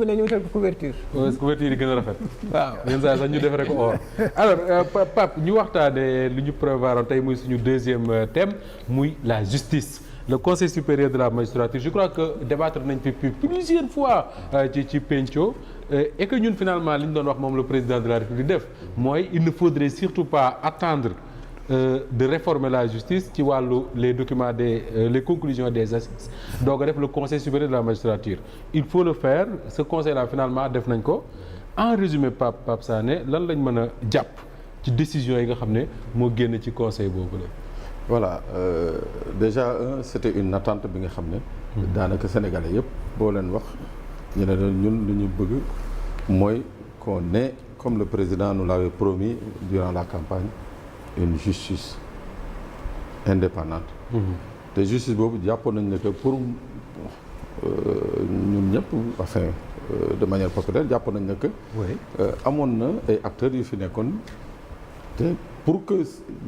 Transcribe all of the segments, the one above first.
nañu wutal ko couverture. couverture yi gën a rafet. waaw yenn saa sax ñu defaree ko or. alors Pape ñu waxtaanee lu ñu prévoir tey muy suñu deuxième thème muy la justice. Le Conseil supérieur de la magistrature je crois que débattre nañ fi plusieurs fois ci penco et que ñun finalement li ñu doon wax moom le président de la République def mooy il ne faudrait surtout pas attendre de réformer la justice ci wàllu les documents les conclusions des assises doog a def le Conseil supérieur de la magistrature il faut le faire ce conseil là finalement def nañ ko en résumé Pape Sané lan lañ mën a jàpp ci décision yi nga xam ne moo génn ci conseil boobu la. Voilà déjà c'était une attente bi nga xam ne daanaka sénégalais yëpp boo leen wax ñu ne ñun lu ñu bëgg mooy qu'on ait comme le président nous l'avait promis durant la campagne une justice indépendante te justice boobu jàppoon nañ ne que pour ñun ñëpp enfin de manière populaire jàppoon nañ ne que amoon na ay acteurs yu fi nekkoon te pour que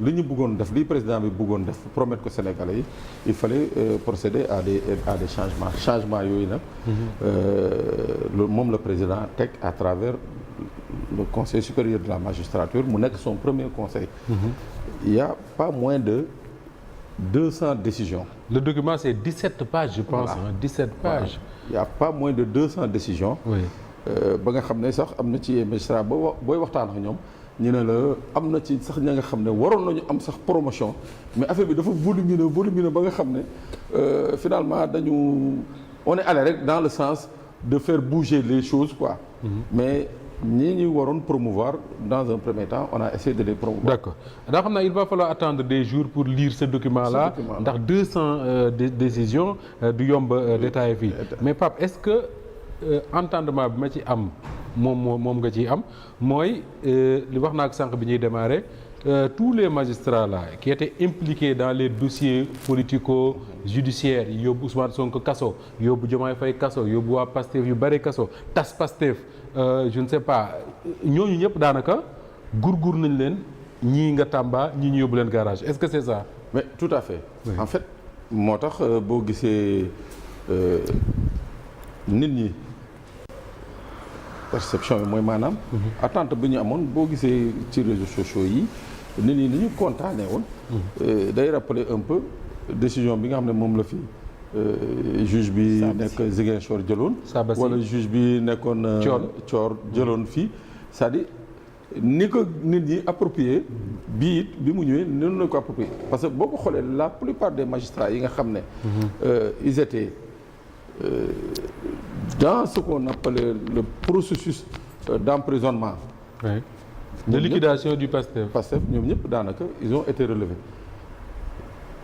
li ñu bëggoon def li président bi bëggoon def promettre ko Sénégalais yi il fallait procéder à des changements yooyu nag moom le président teg à travers le Conseil supérieur de la magistrature mu nekk son premier conseil il y a pas moins de 200 décisions. Le document c'est 17 pages je pense. Voilà. 17 pages. Il y a pas moins de 200 décisions. ba nga xam ne sax am na ci magistrat booy waxtaan ak ñoom ñu ne la am na ci sax ña nga xam ne waroon nañu am sax promotion mais affaire bi dafa volumineux ba nga xam ne finalement on est allé rek dans le sens de faire bouger les choses quoi. Mais ñii ñu waroon promouvoir dans un premier temps on a essayé de les promouvoir. D'accord daa xam naa il va falloir attendre des jours pour lire ce document là ndax 200 décisions du yomb détaillé fii mais Pape est-ce que entendement bi ma ci am moom nga ciy am mooy li wax naa ko sànq bi ñuy démarrer tous les magistrats là qui étaient impliqués dans les dossiers politico-judiciaires yi yóbbu Ousmane Sonko kaso yóbbu Diomaye Faye kaso yóbbu waa Pastef yu bëri kaso tas Pastef je ne sais pas ñooñu ñëpp daanaka gurgur nañ leen ñii nga Tamba ñii ñu yóbbu leen garage est-ce que c'est ça. Mais tout à fait. Oui. En fait moo tax boo gisee nit ñi perception yi mooy maanaam. attente bi ñu amoon boo gisee ci réseaux sociaux yi nit ñi ni ñu kontaanee woon. day rappeler un peu décision bi nga xam ne moom la fi juge bi nekk Ziguinchor jëloon. wala juge bi nekkoon. Thior jëloon fii c'est-à-dire ni ko nit ñi approprié bii it bi mu ñëwee noonu la ko approprié parce que boo ko xoolee la plupart des magistrats yi nga xam ne. ils étaient dans ce qu'on appelait le processus d'emprisonnement. Oui. De liquidation du Pastef. ñoom ñëpp daanaka ils ont été relevés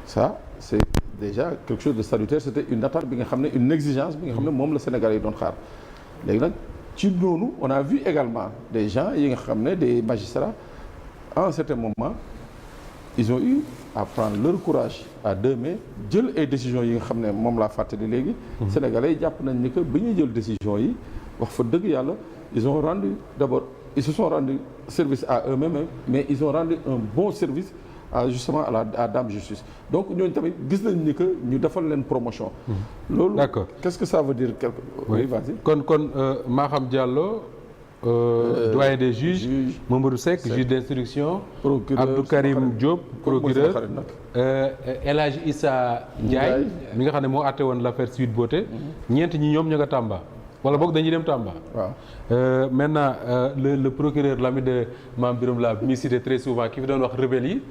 ça c'est déjà quelque chose de salutaire c'était une attente bi nga xam ne une exigence bi nga xam ne moom la Sénégalais yi doon xaar léegi nag ci noonu on a vu également des gens yi nga xam ne des magistrats à un certain moment ils ont eu à prendre leur courage à deux mains jël ay décisions yi nga xam ne moom laa fàttali léegi. Sénégalais yi jàpp nañ ni que bi ñuy jël décisions yi wax fa dëgg yàlla ils ont rendu d'abord ils se sont rendu service à eux-mêmes mais ils ont rendu un bon service justement à Dame Justice donc ñooñu tamit gis nañ ni que ñu defal leen promotion. loolu d'accord qu'est-ce que ça veut dire quelque. Oui, vas-y. kon Maham Diallo. Doyen des juges Mamadou Seck juge d'instruction. Abdou Karim Diop procureur. El Hadj Issa Ndiaye mi nga xam ne moo àtte woon l'affaire Sweet Beauté. ñeent ñi ñoom ña nga Tamba. wala boog dañuy dem Tamba. waaw maintenant le procureur l'ami de Mame Birame la mi cité très souvent ki fi doon wax rebelle yi.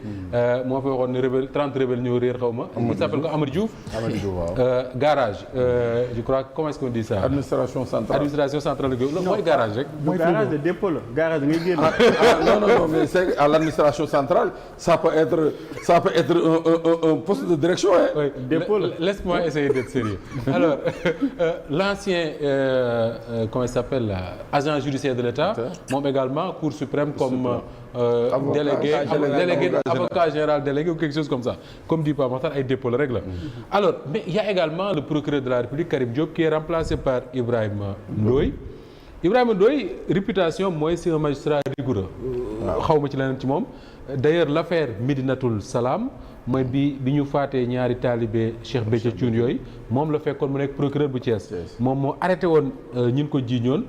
moo fi waxoon ne rebelle 30 rebelles ñoo réer xaw ma. il s'appelle ko Amadou Diouf. Amadou Diouf waaw. Garage je crois comment est-ce qu'on dit ça. administration centrale loolu mooy garage rek. mooy garage de dépôt la garage ngay génn. non mais c'est à l'administration centrale ça peut être un poste de direction hein. Oui. Dépôt la laisse-moi essayer d'être sérieux. Alors l'ancien comment il s'appelle agent judiciaire de l'État moom également Cour suprême comme délégué avocat général délégué ou quelque chose comme ça comme dit Pape Makhtar ay dépôt la rek la alors mais il y a également le procureur de la République Karim Diop qui est remplacé par Ibrahima Ndoye réputation mooy c'est un magistrat rigoureux xaw ma ci leneen ci moom d'ailleurs l'affaire Médinatoul Salam mooy bi ñu faatee ñaari taalibe Cheikh Béthio Thioune yooyu moom la fekkoon mu nekk procureur bu Thiès. moom moo arrêté woon ñin ko jiiñoon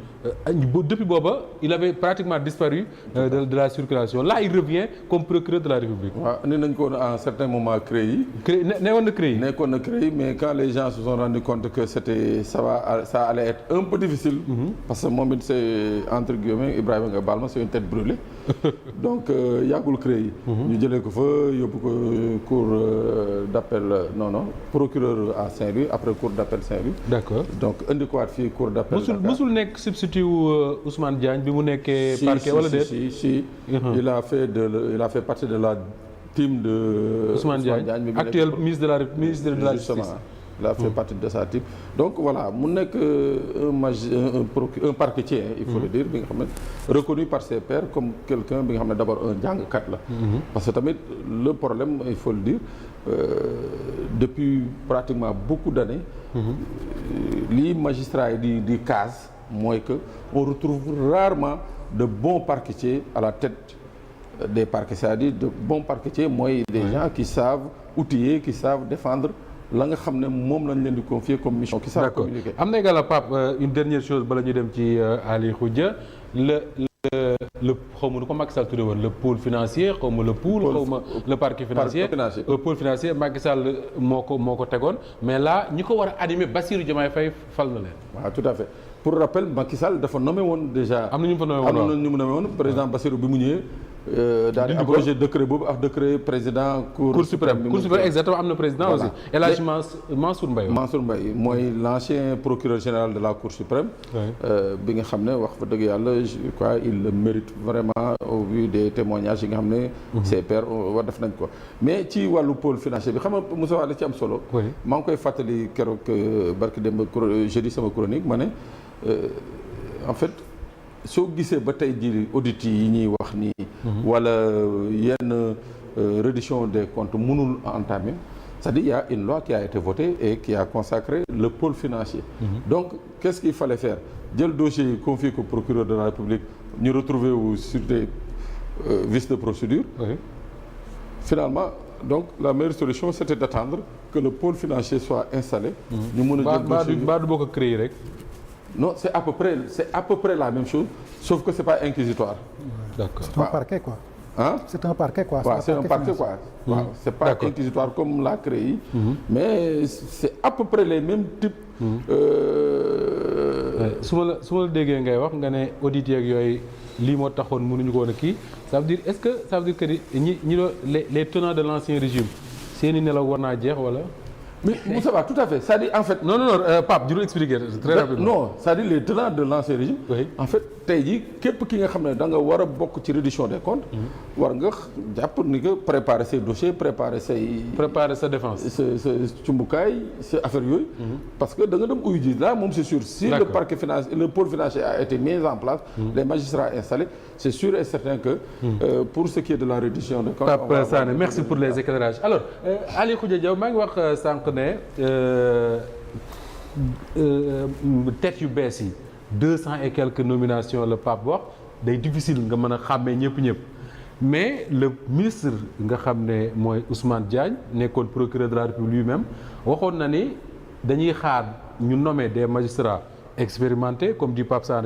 depuis booba il avait pratiquement disparu de la circulation là il revient comme procureur de la République. waaw indi nañ ko à un certain moment CREI. nekkoon na CREI. nekkoon na CREI mais quand les gens se sont rendus compte que ça allait être un peu difficile. parce que moom it c'est entre guillemets Ibrahima nga baal ma c'est une tête brûlée. donc yàggul CREI. ñu jëlee ko fa yóbbu ko cour d'appel procureur à Saint-Louis après cour d'appel Saint-Louis. d'accord donc indi ko waat fii cour d'appel. musul nekk substitut Ousmane Diagne bi mu nekkee parquet wala déet. si il a fait partie de la team de Ousmane Diagne actuel ministre de la Justice. Il a fait partie de sa type donc voilà mu nekk un parquetier il faut le dire bi nga xam ne reconnu par ses pairs comme quelqu'un bi nga xam ne d'abord un jàngkat la parce que tamit le problème il faut le dire depuis pratiquement beaucoup d'années lii magistrats yi di case mooy que on retrouve rarement de bons parquetiers à la tête des parquets c'est-à-dire de bons parquetiers mooy des gens qui savent outiller qui savent défendre la nga xam ne moom lañ leen di confier comme mission. qui savent communiquer. am na également Pape une dernière chose bala ñu dem ci Ali Khoudia le xaw ma nu ko Macky Sall tuddee woon le pôle financier xaw ma le pôle xaw ma le parquet financier pôle financier Macky Sall moo ko tegoon mais là ñi ko war a animer Bassirou Diomaye Faye fal na leen. waaw tout à fait pour rappel Macky Sall dafa nommé woon déjà. am na ñu fa nommé woon am na ñu mu nommé woon président Bassirou bi mu ñëwee. daal di abrogé décret boobu ak décret président cour suprême exactement am na président aussi El Hadj Mansour Mbaye mooy l'ancien procureur général de la cour suprême bi nga xam ne wax fa dëgg yàlla je crois il le mérite vraiment au vu des témoignages yi nga xam ne ses pairs war def nañ ko mais ci wàllu pôle financier bi xam nga Moussa Wade ci am solo maa ngi koy fàttali keroog barki démb jeudi sama chronique ma ne en fait soo gisee ba tey jii audit yi ñuy wax nii wala yenn reddition des comptes mënul entamer c'est-à-dire il y a une loi qui a été votée et qui a consacré le pôle financier donc qu'est-ce qu'il fallait faire jël dossier confié au procureur de la République ñu retrouver wu sur des vices de procédure finalement donc la meilleure solution c'était d'attendre que le pôle financier soit installé ñu mën a jël baa du boo ko créer rek. non c'est à peu près la même chose sauf que c'est pas inquisitoire. D'accord. C'est un parquet quoi. Hein? C'est un parquet quoi. Ouais, c'est un parquet quoi. Ouais, c'est pas inquisitoire comme la CREI. Mais c'est à peu près les mêmes types. su ma la déggee ngay wax nga ne audit yeeg yooyu lii moo taxoon mënuñu ko woon a kii ça veut dire est-ce que ça veut dire que ñi doon les tenants de l'ancien régime seeni nelaw war naa jeex wala. Mais Moussa va tout à fait c'est-à-dire en fait. non Pape juru expliquer très rapidement. non c'est-à-dire les tenants de l'ancien régime. en fait tey jii képp ki nga xam ne da nga war a bokk ci reddition des comptes. war nga jàpp ni que préparer ses dossiers préparer sa défense. sa cumbukaay sa affaire yooyu. parce que da nga dem uyu ji là moom c'est sûr. si le parquet financier le pôle financier a été mis en place. les magistrats installés c'est sûr et certain que. pour ce qui est de la reddition des comptes. Pape Sané merci pour les éclairages alors Ali Khoudia Diaw maa ngi wax sànq ne tête yu bees yi 200 et quelques nominations la Pape wax day difficile nga mën a xàmmee ñëpp mais le ministre nga xam ne mooy Ousmane Diagne nekkoon procureur de la République lui-même waxoon na ni dañuy xaar ñu nommer des magistrats expérimentés comme dit Pape Sané